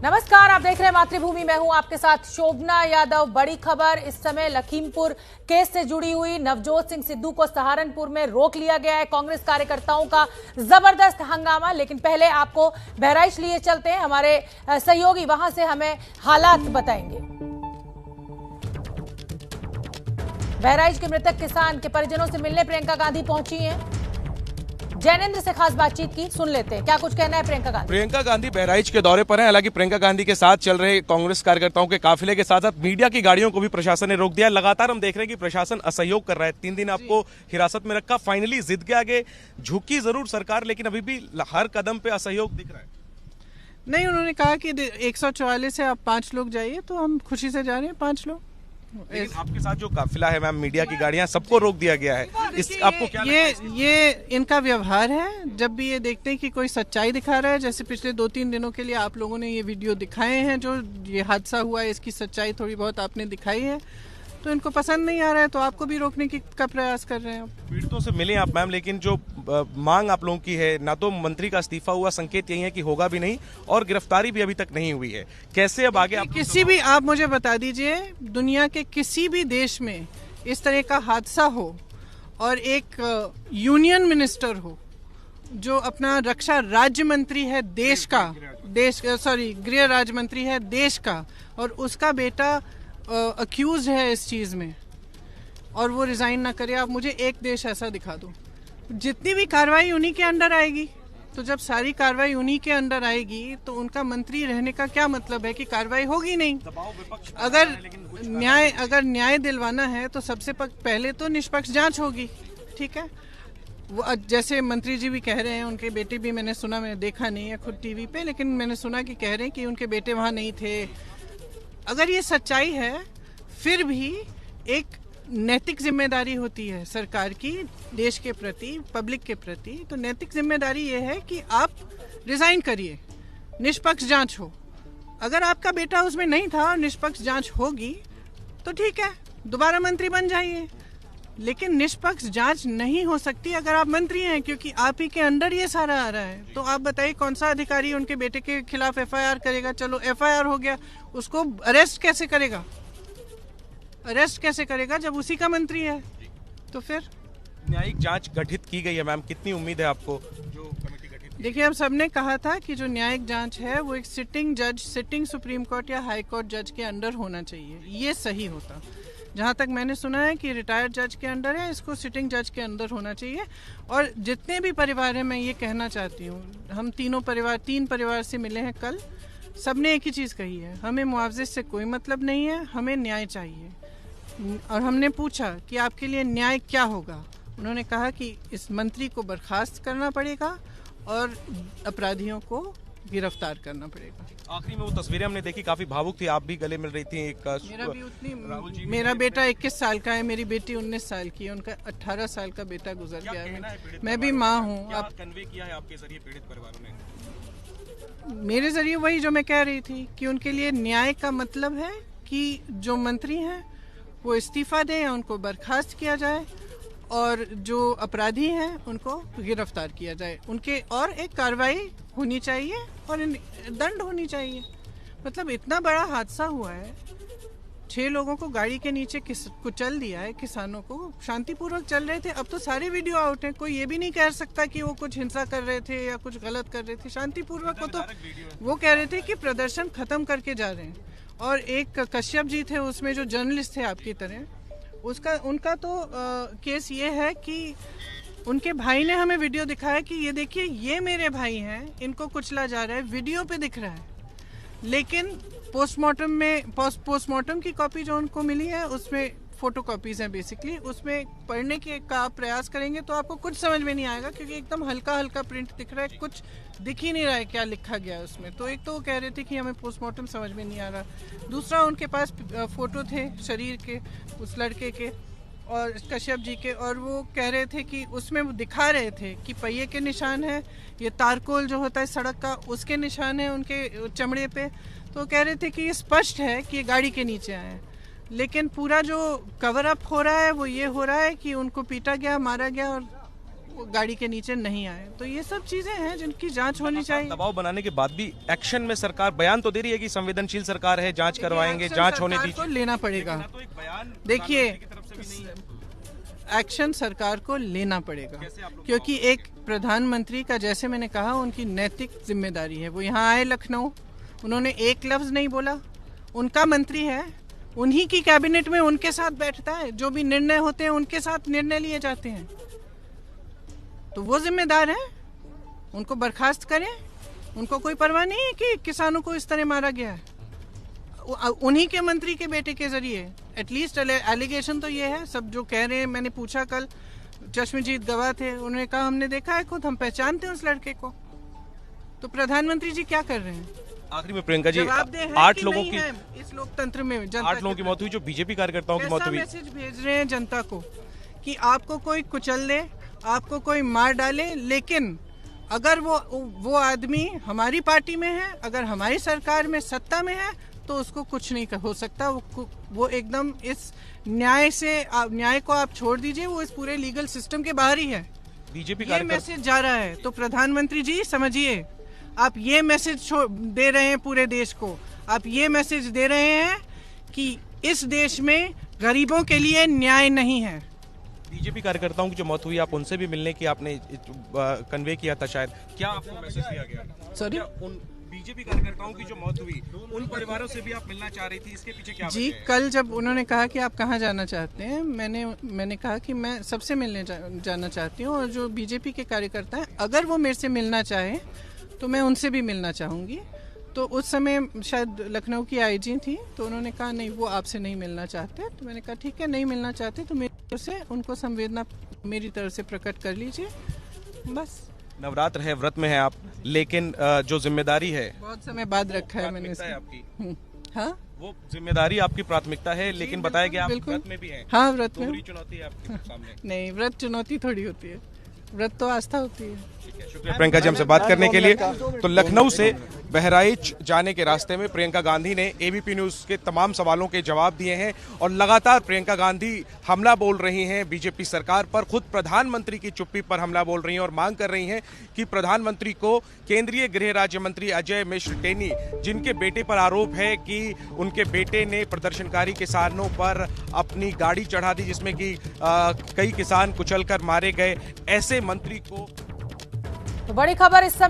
नमस्कार, आप देख रहे हैं मातृभूमि। मैं हूं आपके साथ शोभना यादव। बड़ी खबर इस समय लखीमपुर केस से जुड़ी हुई। नवजोत सिंह सिद्धू को सहारनपुर में रोक लिया गया है। कांग्रेस कार्यकर्ताओं का जबरदस्त हंगामा। लेकिन पहले आपको बहराइच लिए चलते हैं, हमारे सहयोगी वहां से हमें हालात बताएंगे। बहराइच के मृतक किसान के परिजनों से मिलने प्रियंका गांधी पहुंची हैं। जैनेंद्र से खास बातचीत की, सुन लेते हैं क्या कुछ कहना है प्रियंका गांधी। प्रियंका गांधी बहराइच के दौरे पर हैं। हालांकि प्रियंका गांधी के साथ चल रहे कांग्रेस कार्यकर्ताओं के काफिले के साथ साथ मीडिया की गाड़ियों को भी प्रशासन ने रोक दिया। लगातार हम देख रहे हैं कि प्रशासन असहयोग कर रहा है। 3 दिन आपको हिरासत में रखा, फाइनली जिद के आगे झुकी जरूर सरकार, लेकिन अभी भी हर कदम पे असहयोग दिख रहा है। नहीं, उन्होंने कहा कि 144 से आप 5 लोग जाइए, तो हम खुशी से जा रहे हैं 5 लोग। लेकिन आपके साथ जो काफिला है मैम, मीडिया की गाड़ियां, सबको रोक दिया गया है। इस आपको क्या ये इनका व्यवहार है। जब भी ये देखते हैं कि कोई सच्चाई दिखा रहा है, जैसे पिछले 2-3 दिनों के लिए आप लोगों ने ये वीडियो दिखाए हैं, जो ये हादसा हुआ है इसकी सच्चाई थोड़ी बहुत आपने दिखाई है, तो इनको पसंद नहीं आ रहा है, तो आपको भी रोकने का प्रयास कर रहे हैं। पीड़ितों से मिले आप मैम, लेकिन जो मांग आप लोगों की है, ना तो मंत्री का इस्तीफा हुआ, संकेत यही है कि होगा भी नहीं, और गिरफ्तारी भी अभी तक नहीं हुई है। कैसे अब आगे किसी भी, आप मुझे बता दीजिए, दुनिया के किसी भी देश में इस तरह का हादसा हो और एक यूनियन मिनिस्टर हो जो अपना रक्षा राज्य मंत्री है गृह राज्य मंत्री है देश का, और उसका बेटा अक्यूज है इस चीज में, और वो रिजाइन ना करे। आप मुझे एक देश ऐसा दिखा दो। जितनी भी कार्रवाई उन्हीं के अंडर आएगी, तो जब सारी कार्रवाई उन्हीं के अंडर आएगी तो उनका मंत्री रहने का क्या मतलब है कि कार्रवाई होगी नहीं। अगर न्याय दिलवाना है तो सबसे पहले तो निष्पक्ष जांच होगी, ठीक है। वो जैसे मंत्री जी भी कह रहे हैं, उनके बेटे भी, मैंने सुना, मैंने देखा नहीं है खुद टीवी पे, लेकिन मैंने सुना कि कह रहे हैं कि उनके बेटे वहाँ नहीं थे। अगर ये सच्चाई है, फिर भी एक नैतिक जिम्मेदारी होती है सरकार की देश के प्रति, पब्लिक के प्रति। तो नैतिक जिम्मेदारी ये है कि आप रिजाइन करिए, निष्पक्ष जांच हो। अगर आपका बेटा उसमें नहीं था और निष्पक्ष जांच होगी तो ठीक है, दोबारा मंत्री बन जाइए। लेकिन निष्पक्ष जांच नहीं हो सकती अगर आप मंत्री हैं, क्योंकि आप ही के अंडर ये सारा आ रहा है। तो आप बताइए कौन सा अधिकारी उनके बेटे के खिलाफ एफआईआर करेगा? चलो एफआईआर हो गया, उसको अरेस्ट कैसे करेगा? जब उसी का मंत्री है? तो फिर न्यायिक जांच गठित की गई है मैम, कितनी उम्मीद है आपको जो कमेटी गठित? देखिए, हम सबने कहा था कि जो न्यायिक जांच है वो एक सिटिंग सुप्रीम कोर्ट या हाई कोर्ट जज के अंडर होना चाहिए, ये सही होता। जहाँ तक मैंने सुना है कि रिटायर्ड जज के अंडर है, इसको सिटिंग जज के अंदर होना चाहिए। और जितने भी परिवार हैं, मैं ये कहना चाहती हूँ, हम 3 परिवार से मिले हैं कल, सबने एक ही चीज़ कही है, हमें मुआवजे से कोई मतलब नहीं है, हमें न्याय चाहिए। और हमने पूछा कि आपके लिए न्याय क्या होगा? उन्होंने कहा कि इस मंत्री को बर्खास्त करना पड़ेगा और अपराधियों को गिरफ्तार करना पड़ेगा। आखिरी में वो तस्वीरें हमने देखी, काफी भावुक थी, आप भी गले मिल रही थी। मेरा बेटा 21 साल का है, मेरी बेटी 19 साल की है, उनका 18 साल का बेटा गुजर गया है। मैं भी माँ हूँ। आप कन्वे किया है आपके जरिए पीड़ित परिवारों ने? मेरे जरिए वही जो मैं कह रही थी कि उनके लिए न्याय का मतलब है कि जो मंत्री हैं वो इस्तीफा दें या उनको बर्खास्त किया जाए, और जो अपराधी हैं उनको गिरफ्तार किया जाए, उनके और एक कार्रवाई होनी चाहिए और दंड होनी चाहिए। मतलब इतना बड़ा हादसा हुआ है, 6 लोगों को गाड़ी के नीचे कुचल दिया है, किसानों को, शांतिपूर्वक चल रहे थे। अब तो सारे वीडियो आउट हैं, कोई ये भी नहीं कह सकता कि वो कुछ हिंसा कर रहे थे या कुछ गलत कर रहे थे, शांतिपूर्वक। वो कह रहे थे कि प्रदर्शन खत्म करके जा रहे हैं। और एक कश्यप जी थे उसमें, जो जर्नलिस्ट थे आपकी तरह, उनका तो केस ये है कि उनके भाई ने हमें वीडियो दिखाया कि ये देखिए, ये मेरे भाई हैं, इनको कुचला जा रहा है, वीडियो पे दिख रहा है। लेकिन पोस्टमार्टम की कॉपी जो उनको मिली है, उसमें फोटो कॉपीज हैं बेसिकली, उसमें पढ़ने का आप प्रयास करेंगे तो आपको कुछ समझ में नहीं आएगा, क्योंकि एकदम हल्का प्रिंट दिख रहा है, कुछ दिख ही नहीं रहा है क्या लिखा गया है उसमें। तो एक तो वो कह रहे थे कि हमें पोस्टमार्टम समझ में नहीं आ रहा, दूसरा उनके पास फोटो थे शरीर के उस लड़के के और कश्यप जी के, और वो कह रहे थे कि उसमें वो दिखा रहे थे कि पहिए के निशान है, ये तारकोल जो होता है सड़क का, उसके निशान है उनके चमड़े पे। तो कह रहे थे कि ये स्पष्ट है कि ये गाड़ी के नीचे आए हैं। लेकिन पूरा जो कवर अप हो रहा है वो ये हो रहा है कि उनको पीटा गया, मारा गया, और वो गाड़ी के नीचे नहीं आए। तो ये सब चीजें हैं जिनकी जांच होनी चाहिए। दबाव बनाने के बाद भी एक्शन में सरकार बयान तो दे रही है कि संवेदनशील सरकार है, जांच करवाएंगे, एक्शन जांच होने सरकार दीजिए। को लेना पड़ेगा। तो एक बयान देखिए, प्रधानमंत्री की तरफ से भी नहीं है। एक्शन सरकार को लेना पड़ेगा, क्योंकि एक प्रधानमंत्री का, जैसे मैंने कहा, उनकी नैतिक जिम्मेदारी है। वो यहाँ आए लखनऊ, उन्होंने एक लफ्ज नहीं बोला। उनका मंत्री है, उन्हीं की कैबिनेट में उनके साथ बैठता है, जो भी निर्णय होते हैं उनके साथ निर्णय लिए जाते हैं। तो वो जिम्मेदार है, उनको बर्खास्त करें। उनको कोई परवाह नहीं है कि किसानों को इस तरह मारा गया है। उन्हीं के मंत्री के बेटे के जरिए एटलीस्ट एलिगेशन तो ये है। सब जो कह रहे हैं, मैंने पूछा कल, चश्मजीत गवाह थे, उन्होंने कहा हमने देखा है खुद, हम पहचानते हैं उस लड़के को। तो प्रधानमंत्री जी क्या कर रहे हैं? आखिरी में प्रियंका जी, जवाबदेह है 8 कि लोगों नहीं की है इस लोकतंत्र में? 8 लोगों की मौत हुई, जो बीजेपी कार्यकर्ताओं की मौत हुई। मैसेज भेज रहे हैं जनता को कि आपको कोई कुचल दे, आपको कोई मार डाले, लेकिन अगर वो आदमी हमारी पार्टी में है, अगर हमारी सरकार में सत्ता में है, तो उसको कुछ नहीं हो सकता। वो एकदम इस न्याय को आप छोड़ दीजिए, वो इस पूरे लीगल सिस्टम के बाहर ही है। बीजेपी ये मैसेज जा रहा है। तो प्रधानमंत्री जी समझिए, आप ये मैसेज दे रहे हैं पूरे देश को। आप ये मैसेज दे रहे हैं कि इस देश में गरीबों के लिए न्याय नहीं है। बीजेपी कार्यकर्ताओं की जो मौत हुई, आप उनसे भी मिलने की आपने कन्वे किया था शायद, क्या आपको मैसेज दिया गया? सॉरी, उन बीजेपी कार्यकर्ताओं की जो मौत हुई, उन परिवारों से भी आप मिलना चाह रही थी, इसके पीछे क्या जी? वजह है? कल जब उन्होंने कहा कि आप कहाँ जाना चाहते हैं, मैंने कहा कि मैं सबसे मिलने जाना चाहती हूँ, और जो बीजेपी के कार्यकर्ता हैं, अगर वो मेरे से मिलना चाहें तो मैं उनसे भी मिलना चाहूँगी। तो उस समय शायद लखनऊ की आईजी थी, तो उन्होंने कहा नहीं, वो आपसे नहीं मिलना चाहते। तो मैंने कहा ठीक है, नहीं मिलना चाहते तो मेरी तरफ से उनको संवेदना मेरी तरफ से प्रकट कर लीजिए, बस। नवरात्र है, व्रत में है आप, लेकिन जो जिम्मेदारी है, बहुत समय बाद रखा है मैंने प्राथमिकता है आपकी, हाँ, वो जिम्मेदारी आपकी प्राथमिकता है, लेकिन बताया गया आप बिल्कुल। व्रत में भी हैं। हाँ, व्रत में। दोहरी चुनौती है आपके सामने। नहीं, व्रत चुनौती थोड़ी होती है, व्रत तो आस्था होती है। शुक्रिया प्रियंका जी हमसे बात करने के लिए। तो लखनऊ से बहराइच जाने के रास्ते में प्रियंका गांधी ने एबीपी न्यूज के तमाम सवालों के जवाब दिए हैं, और लगातार प्रियंका गांधी हमला बोल रही हैं बीजेपी सरकार पर। खुद प्रधानमंत्री की चुप्पी पर हमला बोल रही हैं और मांग कर रही हैं कि प्रधानमंत्री को केंद्रीय गृह राज्य मंत्री अजय मिश्र टेनी, जिनके बेटे पर आरोप है कि उनके बेटे ने प्रदर्शनकारी किसानों पर अपनी गाड़ी चढ़ा दी, जिसमें कि कई किसान कुचलकर मारे गए, ऐसे मंत्री को। तो बड़ी खबर इस समय